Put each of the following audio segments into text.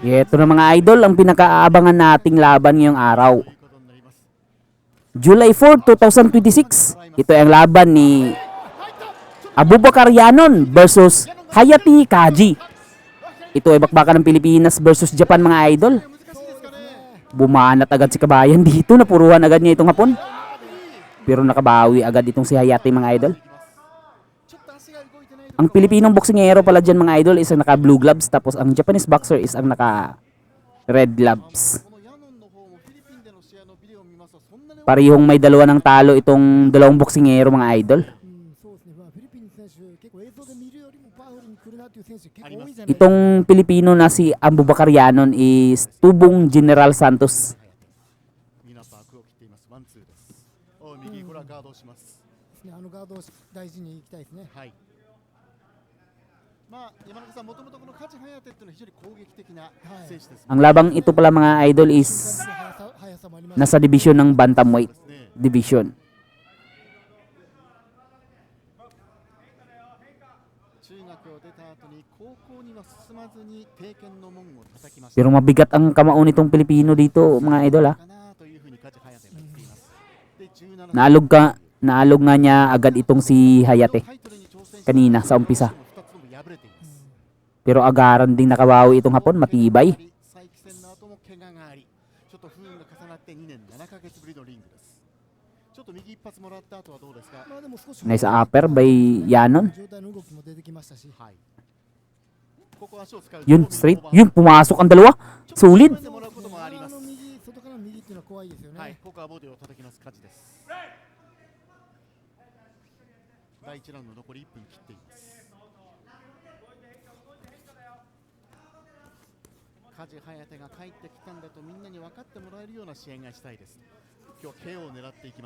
Ito na mga idol, ang pinakaabangan nating laban ngayong araw. July 4, 2026. Ito ang laban ni Abubakar Yanon versus Hayate Kaji. Ito ay bakbakan ng Pilipinas versus Japan mga idol. Bumanat agad si Kabayan dito, napuruhan agad niya itong hapon. Pero nakabawi agad itong si Hayate mga idol. Ang Pilipinong boksingero pala dyan mga idol is ang naka blue gloves, tapos ang Japanese boxer is ang naka red gloves. Parehong may dalawa ng talo itong dalawang boksingero mga idol. Itong Pilipino na si Abubakar Yanon is tubong General Santos. Ang labang ito pala mga idol is nasa division ng bantamweight division. Pero mabigat ang kamao nitong Pilipino dito mga idol ha. Naalog nga niya agad itong si Hayate kanina sa umpisa. Pero agaran ding nakabawi itong hapon, matibay. Nice upper by Yanon. Yun, straight. Yun, pumasok ang dalawa. Sulit.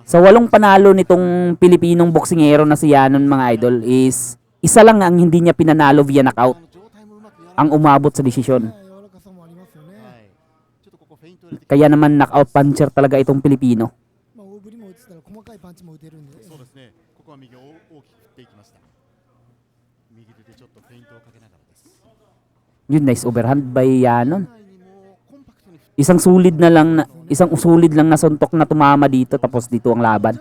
Sa walong panalo nitong Pilipinong boksingero na si Yanon mga idol is isa lang ang hindi niya pinanalo via knockout. Ang umabot sa desisyon. Kaya naman knockout puncher talaga itong Pilipino. Yun, nice overhand by Yanon. Isang usulid lang na suntok na tumama dito, tapos dito ang laban.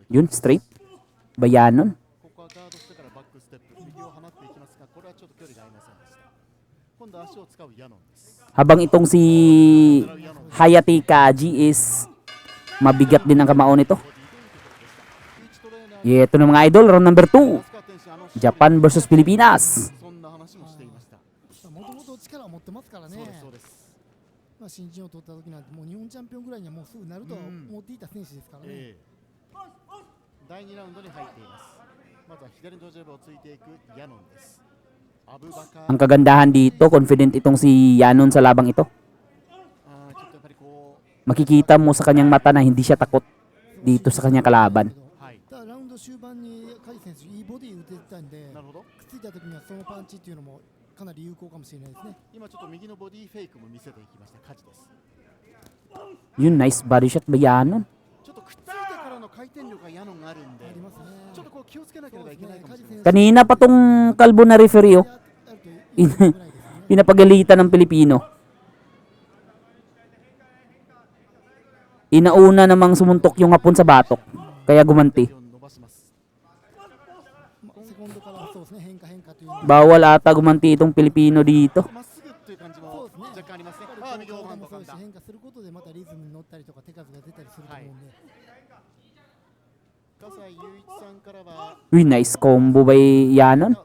Yun, straight by Yanon. Habang itong si Hayate Kaji is mabigat din ang kamao nito. Ito na mga idol, round number 2. Japan versus Pilipinas. Ang kagandahan dito, confident itong si Yanon sa labang ito. Makikita mo sa kanyang mata na hindi siya takot dito sa kanyang kalaban. Yun, nice body shot ba Yanon? Kanina pa tong kalbo na referee pinapagalitan ng Pilipino. Inauna namang sumuntok yung hapon sa batok, kaya gumanti. Bawal ata gumanti itong Pilipino dito. Uy, nice combo by Yanon.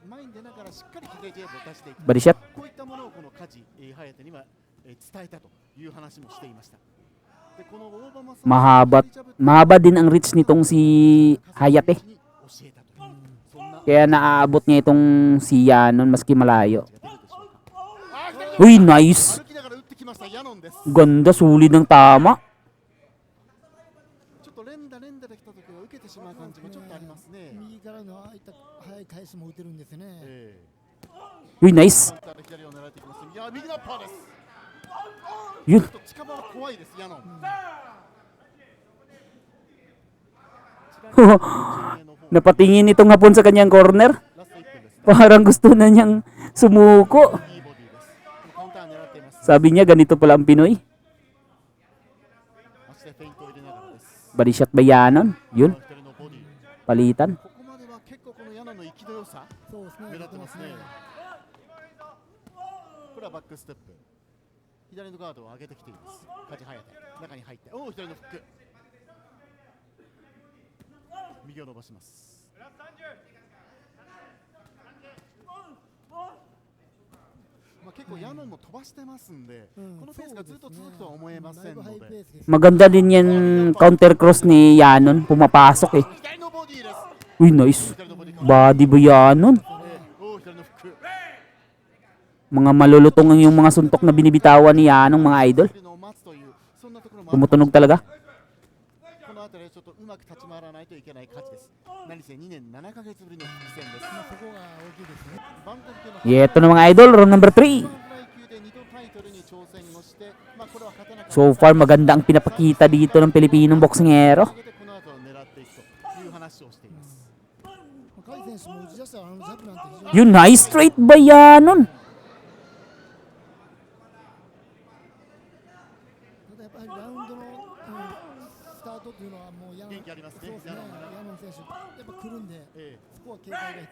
Body shot. Mahaba din ang reach nitong si Hayate. Kaya naaabot niya itong si Yanon maski malayo. Uy, nice. Ganda, sulit ng tama. Uy, nice. Yun. Napatingin itong Hapon sa kanyang corner. Parang gusto na niyang sumuko. Sabi niya, ganito pala ang Pinoy. Body shot ba Yanon? Yun. Palitan. バックステップ左のガードを上げてきています梶隼人中に入って左のフック右を伸ばします結構ヤノンも飛ばしてますんで、このペースがずっと続くとは思えませんので Maganda din yan counter cross ni Yanon. Pumapasok eh. Uy, nice. Body ba Yanon? Mga malulutong yung mga suntok na binibitawan ni Yanong mga idol. Tumutunog talaga. Ito na mga idol, round number 3. So far maganda ang pinapakita dito ng Pilipinong boksingero. Yun, nice straight ba Yanon?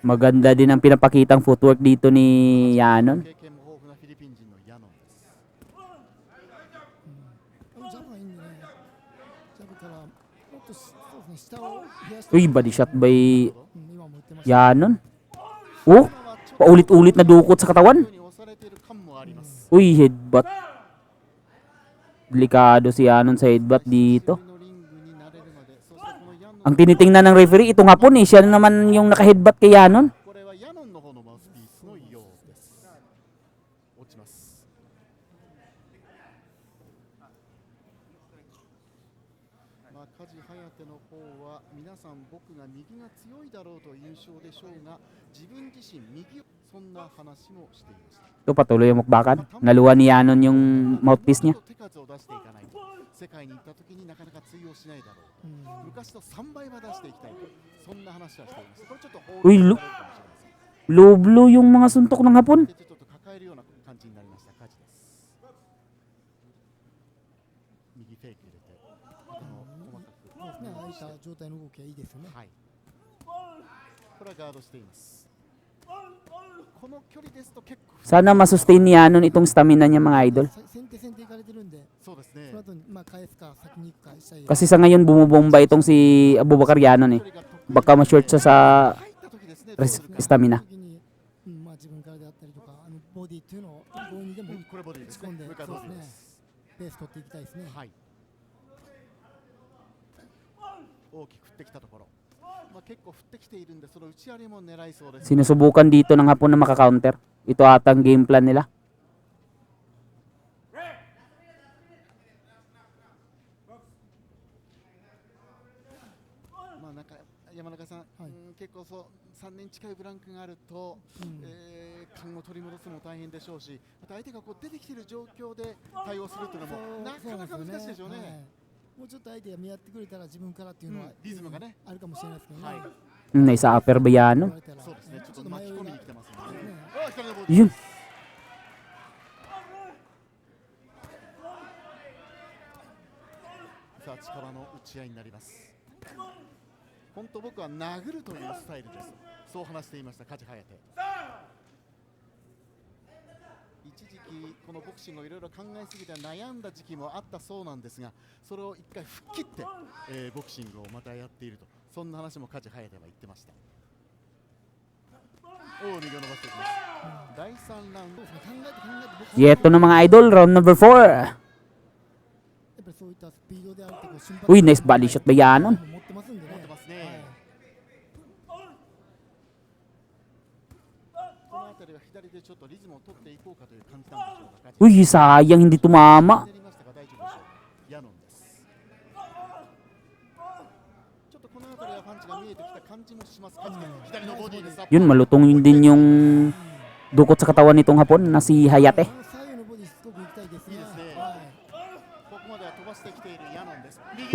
Maganda din ang pinapakitang footwork dito ni Yanon. Uy, body shot by Yanon. Oh, paulit-ulit na dukot sa katawan. Uy, headbutt. Delikado si Yanon sa headbutt dito. Ang tinitingnan ng referee, itong Hapon eh. Siya naman yung naka-headbutt kay Yanon. Ito patuloy yung mukbakan. Naluwa ni Yanon yung mouthpiece niya. 世界に行った時になかなか通用しないだろう、昔と3倍は出していきたいと、そんな話はしています。これちょっとUy, low blow yung mga suntok ng Hapon. ちょっと抱えるような感じになりました梶です。右フェイク入れて細かく開いた状態の動きはいいですよね。はい、これはガードしています。 Sana masustain ni Yanon itong stamina niya mga idol. Kasi sa ngayon bumubomba itong si Abubakar Yanon eh. Baka ma-short siya sa stamina. Sinusubukan dito ng Hapon na maka-counter. Ito ata ang game plan nila. Yamanaka-san, 結構3年近いブランクがあると勘を取り戻すのも大変でしょうし、また相手がこう出てきている状況で対応するというのもなかなか難しいでしょうね。もうちょっと相手が見合ってくれたら自分からっていうのはリズムがねあるかもしれないですけどね。Naisa upper ba Yanon? そうですね。ちょっと巻き込みに来てますね。Yun. Sa 力の打ち合いになります。本当僕は殴るというスタイルです。そう話していました梶隼人。一時期このボクシングをいろいろ考えすぎて悩んだ時期もあったそうなんですが、それを一回吹っ切って、ボクシングをまたやっていると、そんな話も梶隼人は言ってました。おお、右を伸ばしていきます。第3ラウンド。Ito na mga idol, round number 4. Uy, nice body shot ba Yanon? Uy, sayang hindi tumama. Yun, malutong yun din yung dukot sa katawan nitong Hapon na si Hayate.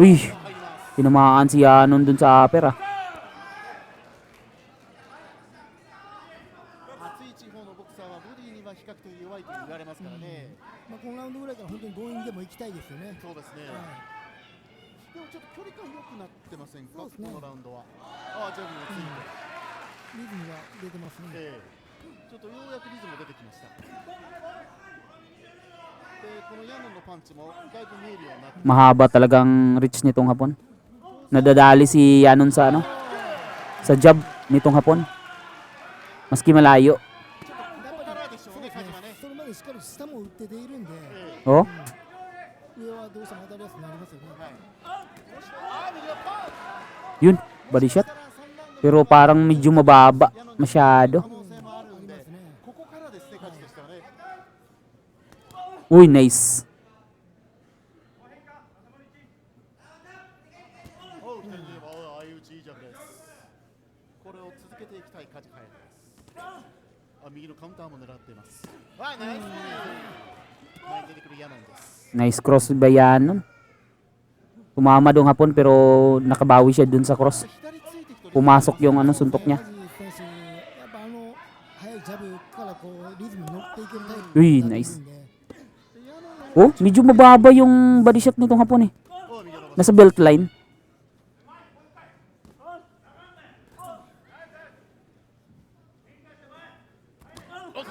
Uy. Tinamaan si Yanon dun sa upper ah. 厚い地方のボクサーはボディには比較的弱いと言われますからね。まあ、このラウンドぐらいから本当に強引でも行きたいですよね。そうですね。はでもちょっと距離感良くなってませんか、そうですねこのラウンドは。ああ、ジャブもついて、い、リズムが出てますね。ちょっとようやくリズム出てきました。で、このヤノンのパンチもだいぶ見えるようになって、 Mahaba talagang reach nitong hapon. Nadadali si Yanon sa ano? Sa jab nitong hapon. Maski malayo. ちょっとここからでしょうね、カジはね。それまでしっかり下も打って出るんで、Oh, 上はどうしても当たりやすくなりますよね。はい。ああ、右はパー。 yun. Body shot. Pero parang medyo mababa. Masyado. 可能性もあるんで、ここからですね、カジとしてはね。 Uy, nice. おう、左に言えば、おう、相打ちいいジャブです。これを続けていきたいカジハヤです。あ、右のカウンターも狙っています。はい、ナイス。前に出てくるヤノンです。 Nice cross ba Yanon? Tumama dong hapon pero nakabawi siya dun sa cross. 左ついていくと Pumasok yung ano suntok niya. カジ選手、やっぱ速いジャブからこうリズムに乗っていけるタイプ Uy, だと思うんで nice. Oh, medyo mababa yung body shot nitong hapon eh. おう、右の伸ばし Nasa belt line.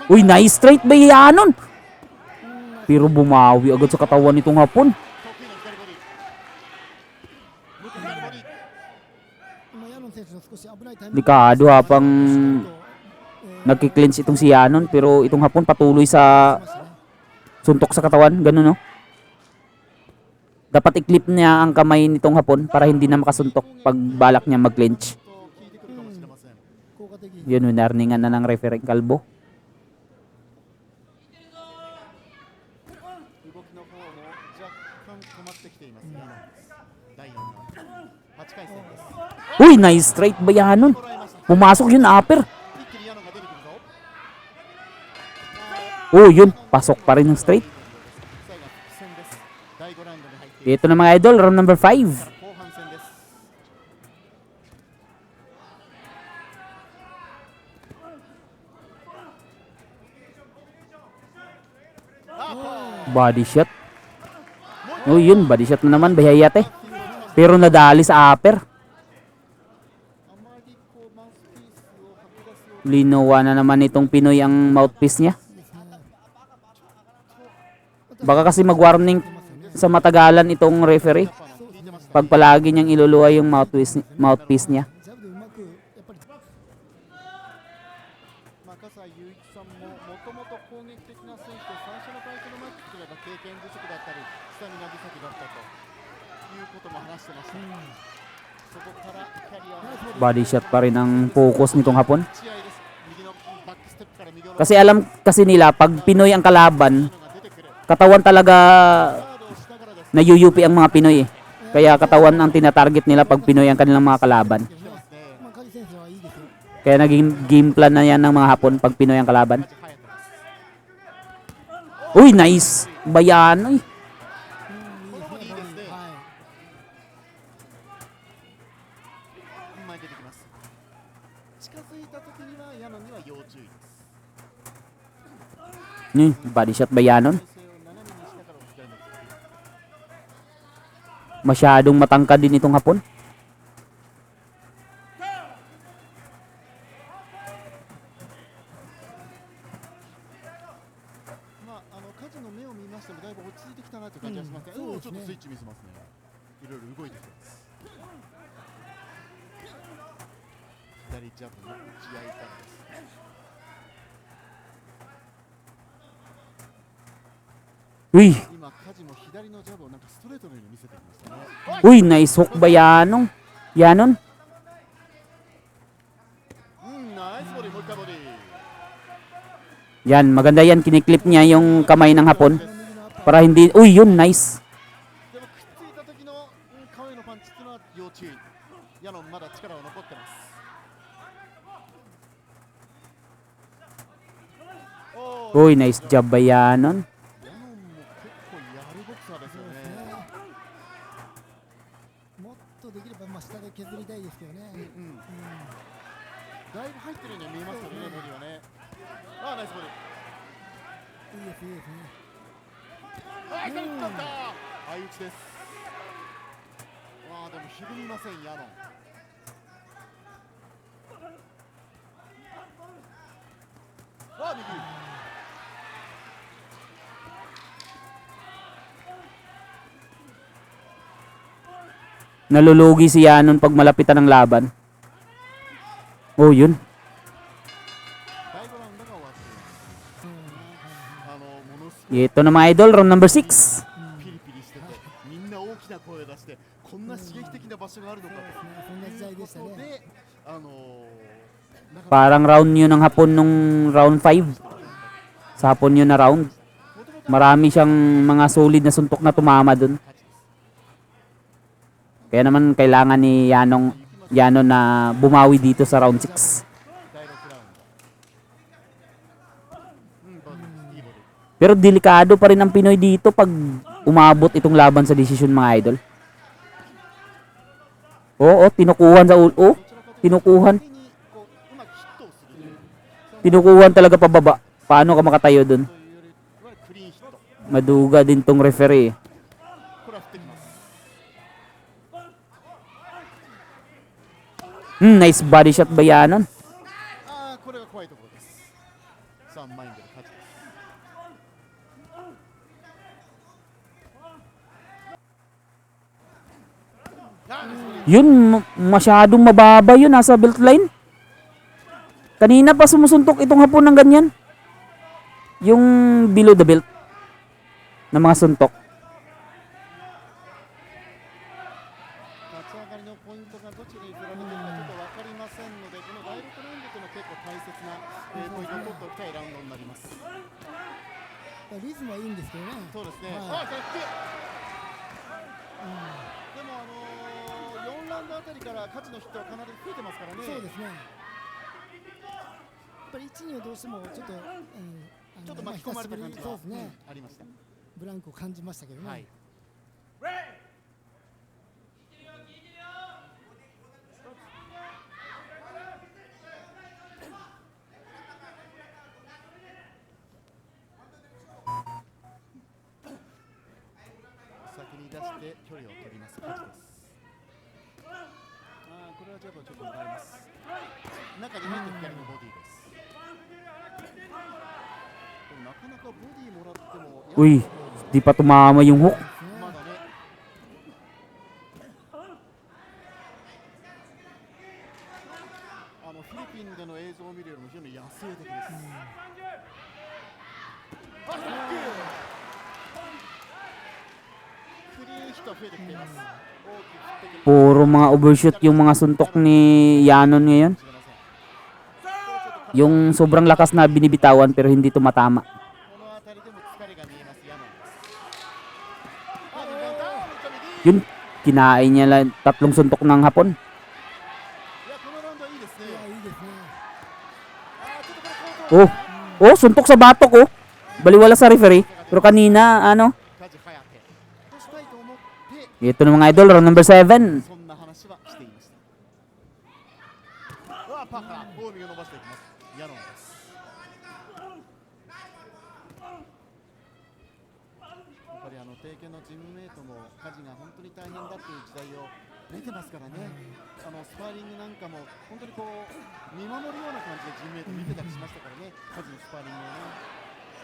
Uy, nice straight ba Yanon? Pero bumawi agad sa katawan nitong hapon. 得意の左ボディ。向こう左ボディ。今ヤノン選手の少し危ないタイミング Delikado habang nagki-clinch itong si Yanon pero itong hapon patuloy sa suntok sa katawan, ganun no. Dapat i-clip niya ang kamay nitong hapon para hindi na makasuntok pag balak niya mag-clinch. と効いてくるかもしれません。効果的。 Yun, narningan na ng referee kalbo. 動きの方も若干止まってきています。ヤノンです。第4ラウンド。8回戦です。 Uy, nice straight ba Yanon? 捉えました。 Pumasok yun upper. 一気にヤノンが出てくるぞ。 Oh, yun, pasok pa rin ng straight. 最後は復戦です。第5ラウンドに入っている Ito na mga idol, round number 5. 後半戦です。Body shot. Oh, yun, body shot na naman, Bahayate. Pero nadali sa upper. あまりこうマウスピースを吐き出すよう Linawa na naman itong Pinoy ang mouthpiece niya. Baka kasi mag-warning sa matagalan itong referee な効いてました。 pag palagi niyang iluluwa yung mouthpiece niya. ジャブでうまくやっぱりまあ、笠井雄一さんももともと攻撃的な選手で最初のタイトルマッチといえば経験不足だったりスタミナ不足だったということも話してました。そこからキャリアを Body shot pa rin ang focus nitong hapon. 試合です。右のバックステップから右を Kasi alam kasi nila pag Pinoy ang kalaban, が出てくる。 katawan talaga ガードをしながらです。 nayuyupi ang mga Pinoy eh. Kaya katawan ang tinatarget nila pag Pinoy ang kanilang mga kalaban. 来てますね。まあカジ選手はいいですよ。 Kaya naging game plan na yan ng mga Hapon pag Pinoy ang kalaban. 梶隼人です。 Uy, nice! Bayan, uy. このボディですね。はい。前に出てきます。近づいた時にはヤノンには要注意です。 Body shot ba Yanon? 体勢を斜めにしながら左の突き。 Masyadong matangkad din itong Hapon. まあ、梶の目を見ましてもだいぶ落ち着いてきたなという感じがしますね。うんおお、ちょっとスイッチ見せますね。いろいろ動いてきます。左ジャブの打ち合いからです。 Uy, 今、梶も左のジャブをなんかストレートのように見せてきましたね。 uy, nice hook ba Yanon? Yanon? ナイスボディ、もう一回ボディ。 Yan, maganda yan. Kiniklip niya yung kamay ng Hapon. Para hindi, uy, yun, nice. でもくっついた時の顔へのパンチっていうのは要注意。ヤノンまだ力は残ってます。おー Uy, nice job ba Yanon? ヤノンも結構やるボクサーですよね。もっとできね。だいぶ入ってるように見えますけどね、ボディはね。ああ、ナイスボディ。いいですいいですね。ああ、痛かった。相打ちです。ああ、でもひるみません、ヤノン。ああ、右。Nalulugi si Yanon pag malapitan ng laban. Oh, yun. 第5ラウンドが終わっています。ものすごい Ito na mga idol, round number 6. ピリピリしてて、みんな大きな声を出して、こんな刺激的な場所があるのかそんな時代でしたね。ということで、Parang round yun ng hapon nung round 5. Sa hapon yun na round. Marami siyang mga solid na suntok na tumama dun. Kaya naman kailangan ni Yanon na bumawi dito sa round 6. 第6ラウンド。いいボディ。 Pero delikado pa rin ang Pinoy dito pag umabot itong laban sa desisyon mga idol. Oo, tinukuhan sa ulo. Oh, tinukuhan. こううまくヒットをするという Tinukuhan talaga pababa. Paano ka makatayo dun? というよりはクリーンヒット。 Maduga din tong referee. これは振ってきます。 Nice body shot ba Yanon? ああ、これが怖いところです。さあ、マインドで勝ちです。Yun, masyadong mababa yun. Nasa belt line. Kanina pa sumusuntok itong hapon ng ganyan. Yung below the belt na mga suntok. 立ち上がりのポイントがどちらに振られているかちょっと分かりませんので、この第6ラウンドというのは結構大切なポイントを取っておきたいラウンドになります。リズムはいいんですけどね。そうですね。はいああ、逆転。でも4ラウンドあたりから勝ちのヒットはかなり増えてますからね。そうですね。やっぱり1、2をどうしてもちょっと、ちょっと巻き込まれた感じはそうですね。ありました。ブランクを感じましたけどね。はい。先に出して距離を取ります。勝ちです。ああ、これはジャブをちょっと奪います。中に入って左のボディです。でもなかなかボディもらっても Uy, di pa tumama yung hook. まだね。フィリピンでの映像を見るよりも非常に野生的です。あ、クリーンヒットは増えてきています。大きく振ってくる Puro mga overshoot yung mga suntok ni Yanon ngayon. かもしれません。 Yung sobrang lakas na binibitawan pero hindi tumatama. この辺りでも疲れが見えます、ヤノンです。あ、右ガンダー、めっちゃ右。 Yun, kinain niya lang tatlong suntok ng hapon. いや、このラウンドはいいですね。いや、いいですね。あ、ちょっとこれ後頭 Oh, suntok sa batok oh. Baliwala sa referee. Pero kanina, カジハヤテとしたいと思って ito na mga idol, round number 7. そんな話はしていました。うわ、パーから近江が伸ばしていきます。ヤノンです。やっぱり帝拳のチームメイトもカジが本当に大変だっていう時代を出てますからね。スパーリングなんかも本当にこう見守るような感じでチームメイト見てたりしましたからね。カジのスパーリングをね。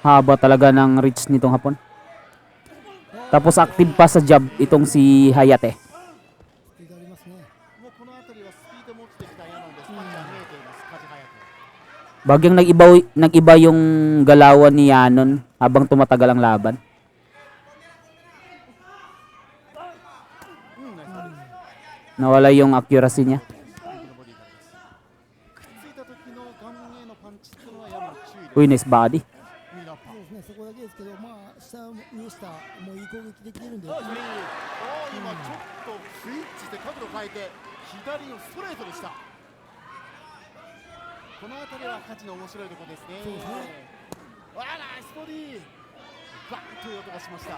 Haba talaga ng reach nitong hapon. Tapos active pa sa jab itong si Hayate. スピードありますね。もうこの辺りはスピードも落ちてきたヤノンです。パンチが見えています。カジハヤテ。 Bagyang nag-iba yung galawan ni Yanon habang tumatagal ang laban. ナイスボディ。 Nawala yung accuracy niya. 右のボディからです。くっついた時の顔面へのパンチっていうのはヤノン注意です。 Uy, nice body. 右のアッパー。そうですね、そこだけですけど、まあ、下、上下、もういい攻撃できてるんで、今ちょっとスイッチして角度変えて左のストレートでした。この辺りは価値の面白いところですね。そうですね。わあ、ナイスボディー。バンという音がしました。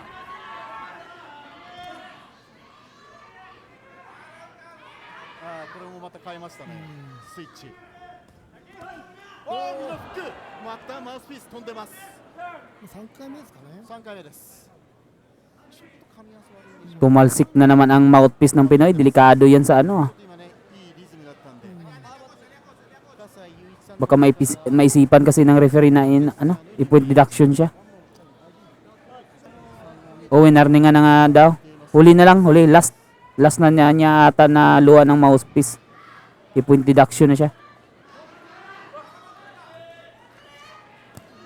あーこれもまた変えましたね、スイッチ。おー、ミノフック、またマウスピース飛んでます。 3回目ですかね。 3回目です。ちょっと噛み合わせ悪いでしょう。 Tumalsik na naman ang mouthpiece ng Pinoy. Delikado yan sa ano. 今ね、いいリズムだったんで、葛西雄一さん Baka maisipan kasi ng referee na i-point deduction siya. O, winarning nga na nga daw. Huli na lang, huli. Last na niya ata na luha ng mouthpiece. I-point deduction na siya.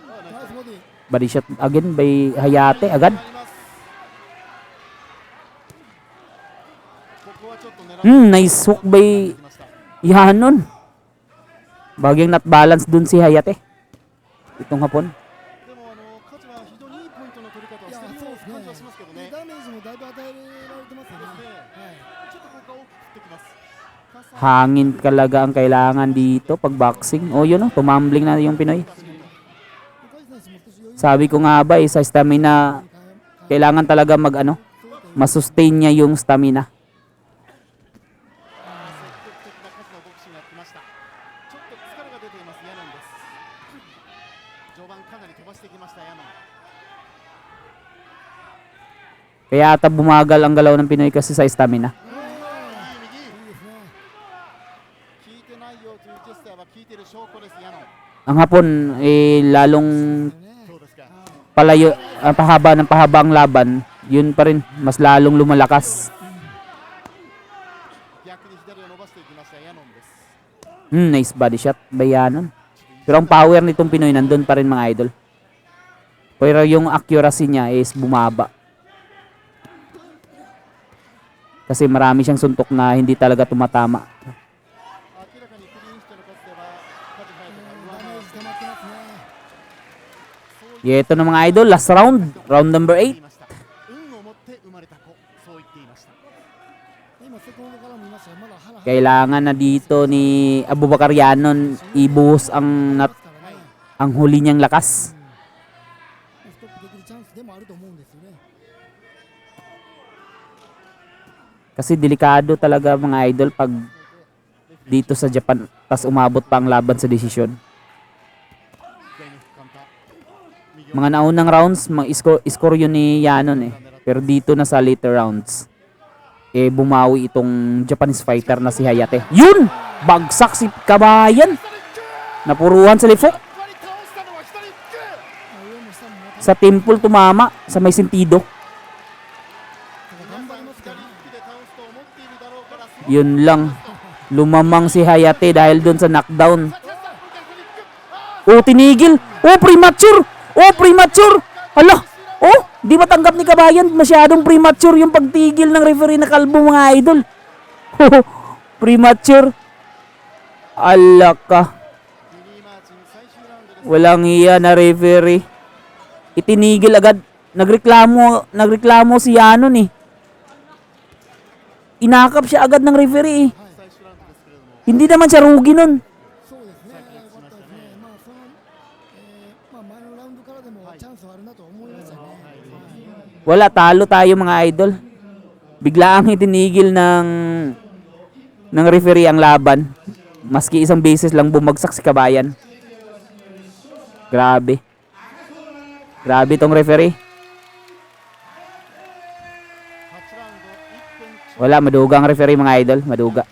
ナイスボディ。 Body shot again by Hayate agad. ここはちょっと狙って Nice hook by きました。 Yanon. Bagyang not balance dun si Hayate. Itong hapon. でも勝ちは非常にいいポイントの取り方をいやしているそうですね感じはしますけどね。ダメージもだいぶ与えられてますよね。はい。ちょっとここが大きく振ってきます。葛西 Hangin talaga ang kailangan dito pag boxing. O yun tumambling na yung Pinoy. 岡井選手も少し余裕 Sabi ko nga ba sa stamina, kailangan talaga masustain niya yung stamina. 積極的な勝のボクシングが来ました。ちょっと疲れが出ていますヤノンです。序盤かなり飛ばしてきましたヤノン。 Kaya ata bumagal ang galaw ng Pinoy kasi sa stamina. いい右。いいですね。効いてないよというジェスチャーは効いている証拠ですヤノン。 Ang hapon, lalong そうですか。 palayo, pahaba ang laban. Yun pa rin, mas lalong lumalakas. 逆に左を伸ばしていきましたヤノンです。 Nice body shot by Yanon. Pero ang power nitong Pinoy nandun pa rin mga idol. Pero yung accuracy niya is bumaba. Kasi marami siyang suntok na hindi talaga tumatama. 明らかにクリーンヒットの数ではカジハヤトがダメージ溜まってますね。 Ito na mga idol, last round. Round number 8. 言いました。運を持って生まれた子、そう言っていました。今セコンドからも見ましたがまだハラハラ Kailangan na dito ni Abubakar Yanon ibuhos ang huli niyang lakas. ストップできるチャンスでもあると思うんですよね。 Kasi delikado talaga mga idol pag dito sa Japan tas umabot pa ang laban sa desisyon. Mga naunang rounds, score yun ni Yanon eh. Pero dito na sa later rounds, bumawi itong Japanese fighter na si Hayate. Yun! Bagsak si Kabayan! Napuruhan sa lifok. 上も下もまた Sa temple tumama, sa may sentido. 頑張りますからね。 Yun lang. Lumamang si Hayate dahil doon sa knockdown. Oh, tinigil. Oh, premature. Oh, premature. Hala. Oh, di matanggap ni Kabayan. Masyadong premature yung pagtigil ng referee na kalbo mga idol. Oh, premature. Ala ka. Walang iya na referee. Itinigil agad. Nagreklamo si Yanon eh. Inakap siya agad ng referee eh. Hindi naman siya rugi nun. そうですね。良かったですね。まあその、まあ前のラウンドからでもチャンスはあるなと思いましたね。はい Wala, talo tayo mga idol. Biglaang itinigil ng referee ang laban. Maski isang beses lang bumagsak si Kabayan. Grabe. Grabe tong referee. Wala, maduga ang referee mga idol. Maduga.